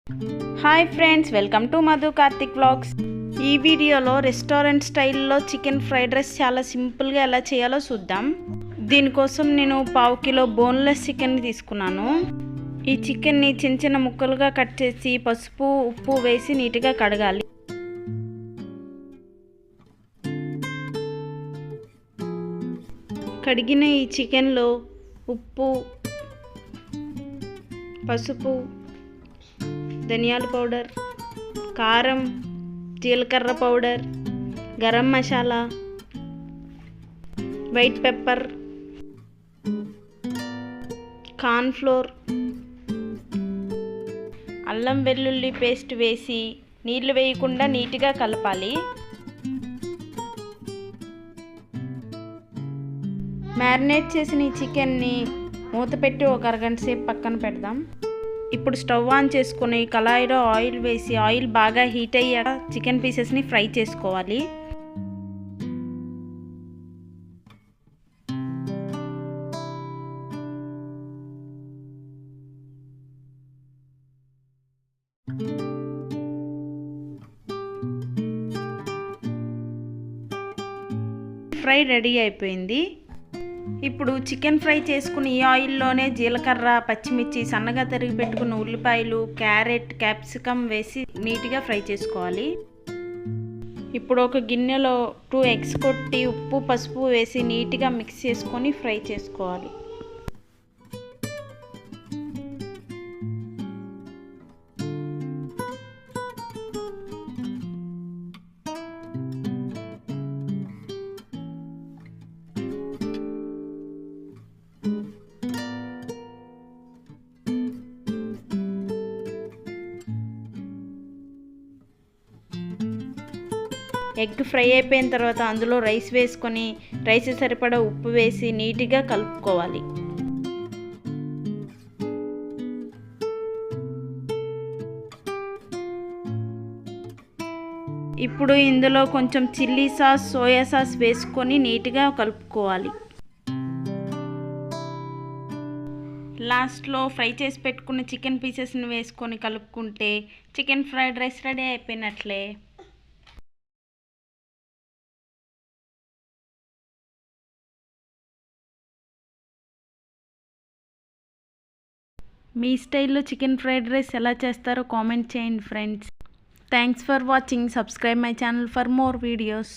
Hi friends, welcome to Madhu Karthik vlogs. ఈ వీడియోలో restaurant స్టైల్లో చికెన్ ఫ్రైడ్ రైస్ చాలా సింపుల్గా ఎలా చేయాలో చూద్దాం. దీనికోసం నేను 1/2 కిలో బోన్లెస్ చికెన్ తీసుకున్నాను. ఈ చికెన్ని చిన్న చిన్న ముక్కలుగా కట్ చేసి పసుపు ఉప్పు వేసి నీట్గా కడగాలి. కడిగిన ఈ చికెన్లో ఉప్పు, పసుపు, ధనియాల పౌడర్, కారం, జీలకర్ర powder, garam masala, white pepper, corn flour, అల్లం వెల్లుల్లి పేస్ట్ వేసి నీళ్లు వేయకుండా నీట్గా కలపాలి. మ్యారినేట్ చేసిన ఈ చికెన్ని మూత పెట్టి ఒక అరగంట సేపు పక్కన పెడదాం. ఇప్పుడు స్టవ్ ఆన్ చేసుకుని కళాయిలో ఆయిల్ వేసి ఆయిల్ బాగా హీట్ అయ్యాక చికెన్ పీసెస్ని ఫ్రై చేసుకోవాలి. ఫ్రై రెడీ అయిపోయింది. ఇప్పుడు చికెన్ ఫ్రై చేసుకుని ఈ ఆయిల్లోనే జీలకర్ర, పచ్చిమిర్చి, సన్నగా తరిగి పెట్టుకున్న ఉల్లిపాయలు, క్యారెట్, క్యాప్సికమ్ వేసి నీట్గా ఫ్రై చేసుకోవాలి. ఇప్పుడు ఒక గిన్నెలో 2 ఎగ్స్ కొట్టి ఉప్పు, పసుపు వేసి నీట్గా మిక్స్ చేసుకొని ఫ్రై చేసుకోవాలి. ఎగ్ ఫ్రై అయిపోయిన తర్వాత అందులో రైస్ వేసుకొని రైస్ సరిపడా ఉప్పు వేసి నీట్గా కలుపుకోవాలి. ఇప్పుడు ఇందులో కొంచెం చిల్లీ సాస్, సోయా సాస్ వేసుకొని నీట్గా కలుపుకోవాలి. లాస్ట్లో ఫ్రై చేసి పెట్టుకున్న చికెన్ పీసెస్ని వేసుకొని కలుపుకుంటే చికెన్ ఫ్రైడ్ రైస్ రెడీ అయిపోయినట్లే. మీ స్టైల్లో చికెన్ ఫ్రైడ్ రైస్ ఎలా చేస్తారో కామెంట్ చేయండి friends. Thanks for watching. Subscribe my channel for more videos.